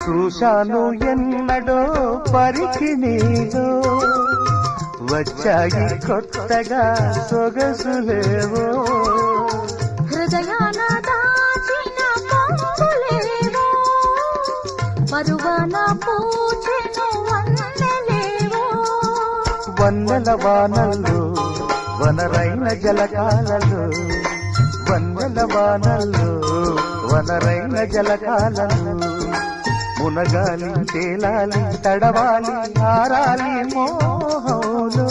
చూశాను ఎన్నడో పరికి నీలో వచ్చాయి కొత్తగా సొగసులేవో హృదయాన దాచిన పంపులేవో పరువాన పూచెను వన్నెలేవో వన్నెల వానల్లో వనరైన జలకాలలో వన్నెల వానల్లో వనరైన జలకాలలో మునగాలి తేలాలి తడవాలి ఆరాలి మోహంలో